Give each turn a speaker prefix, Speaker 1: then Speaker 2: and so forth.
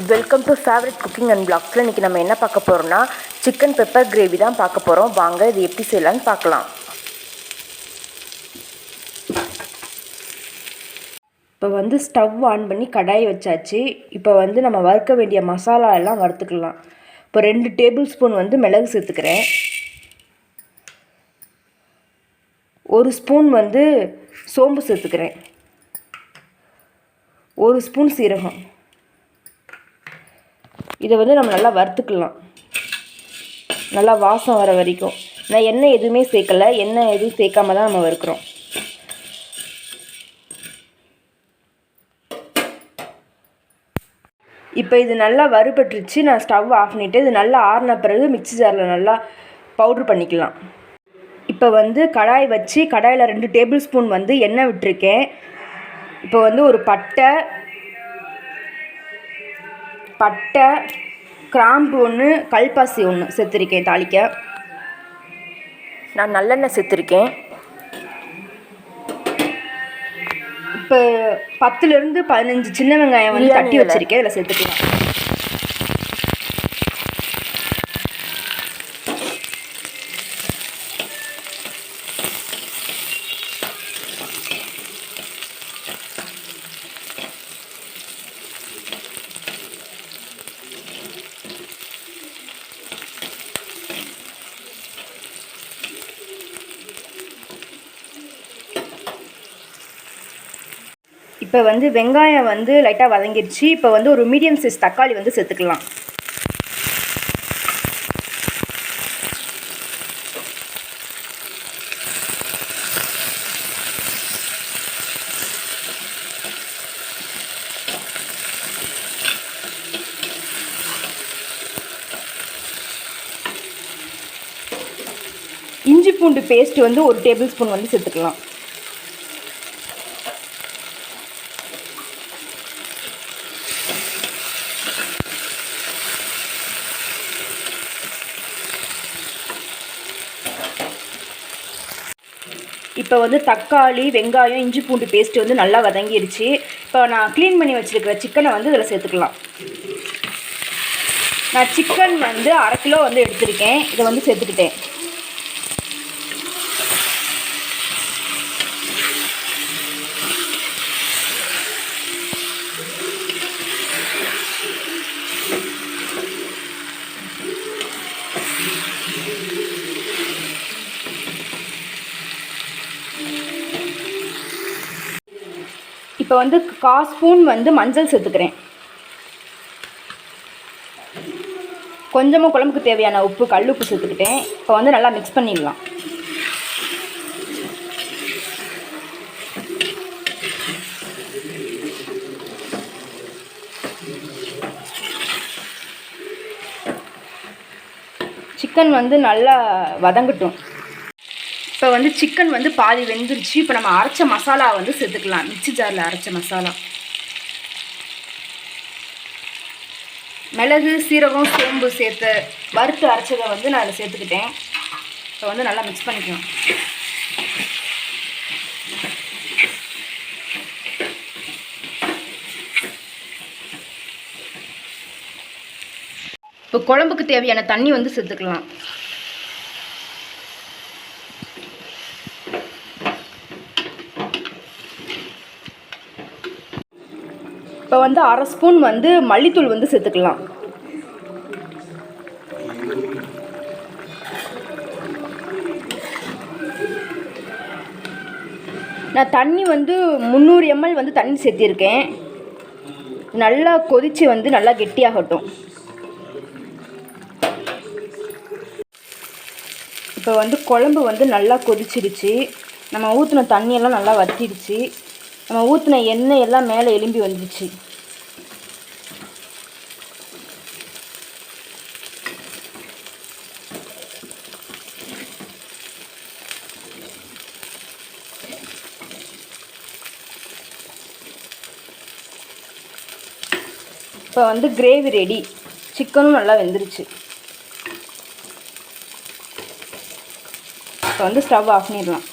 Speaker 1: Welcome to favourite cooking and பிளாக்ஸில் இன்றைக்கி நம்ம என்ன பார்க்க போகிறோம்னா சிக்கன் பெப்பர் கிரேவி தான் பார்க்க போகிறோம். வாங்க இது எப்படி செய்யலான்னு பார்க்கலாம். இப்போ ஸ்டவ் ஆன் பண்ணி கடாயை வச்சாச்சு. இப்போ நம்ம வறுக்க வேண்டிய மசாலா எல்லாம் வறுத்துக்கலாம். இப்போ 2 டேபிள் ஸ்பூன் மிளகு சேர்த்துக்கிறேன். 1 ஸ்பூன் சோம்பு சேர்த்துக்கிறேன். 1 ஸ்பூன் சீரகம். இதை நம்ம நல்லா வறுத்துக்கலாம், நல்லா வாசம் வர வரைக்கும். நான் எண்ணெய் எதுவுமே சேர்க்கலை, எண்ணெய் எதுவும் சேர்க்காம தான் நம்ம வறுக்கிறோம். இப்போ இது நல்லா வறுபட்டுருச்சு. நான் ஸ்டவ் ஆஃப் பண்ணிவிட்டு இது நல்லா ஆறின பிறகு மிக்ஸி ஜாரில் நல்லா பவுட்ரு பண்ணிக்கலாம். இப்போ கடாய் வச்சு கடாயில் 2 டேபிள் ஸ்பூன் எண்ணெய் விட்டுருக்கேன். இப்போ ஒரு பட்டை, கிராம்பு 1, கல்பாசி 1 சேர்த்துருக்கேன் தாளிக்க. நான் நல்லெண்ணெய் சேர்த்துருக்கேன். இப்போ 10லேருந்து 15 சின்ன வெங்காயம் தட்டி வச்சுருக்கேன், இதில் சேர்த்துக்கலாம். இப்போ வெங்காயம் லைட்டாக வதங்கிடுச்சு. இப்போ ஒரு மீடியம் சைஸ் தக்காளி சேர்த்துக்கலாம். இஞ்சி பூண்டு பேஸ்ட் 1 டேபிள் ஸ்பூன் சேர்த்துக்கலாம். இப்போ தக்காளி, வெங்காயம், இஞ்சி பூண்டு பேஸ்ட்டு நல்லா வதங்கிடுச்சு. இப்போ நான் க்ளீன் பண்ணி வச்சுருக்கிற சிக்கனை இதில் சேர்த்துக்கலாம். நான் சிக்கன் 1/2 கிலோ எடுத்திருக்கேன். இதை சேர்த்துக்கிட்டேன். இப்போ 1/4 ஸ்பூன் மஞ்சள் சேர்த்துக்கிறேன். கொஞ்சமாக குழம்புக்கு தேவையான உப்பு, கல் உப்பு சேர்த்துக்கிட்டேன். இப்போ நல்லா மிக்ஸ் பண்ணிடலாம். சிக்கன் நல்லா வதங்கட்டும். இப்போ சிக்கன் பாதி வெந்துருச்சு. இப்போ நம்ம அரைச்ச மசாலா சேர்த்துக்கலாம். மிக்ஸி ஜாரில் அரைச்ச மசாலா, மிளகு, சீரகம், சோம்பு சேர்த்து வறுத்து அரைச்சதை நான் அதில் சேர்த்துக்கிட்டேன். இப்போ நல்லா மிக்ஸ் பண்ணிக்கலாம். இப்போ குழம்புக்கு தேவையான தண்ணி சேர்த்துக்கலாம். இப்போ 1/2 ஸ்பூன் மல்லித்தூள் சேர்த்துக்கலாம். நான் தண்ணி 300 ml தண்ணி சேர்த்திருக்கேன். நல்லா கொதித்து நல்லா கெட்டியாகட்டும். இப்போ குழம்பு நல்லா கொதிச்சிடுச்சு. நம்ம ஊற்றின தண்ணியெல்லாம் நல்லா வற்றிடுச்சு. நம்ம ஊற்றின எண்ணெய் எல்லாம் மேலே எலும்பி வந்துடுச்சு. இப்போ கிரேவி ரெடி. சிக்கனும் நல்லா வெந்துருச்சு. இப்போ ஸ்டவ் ஆஃப் பண்ணிடலாம்.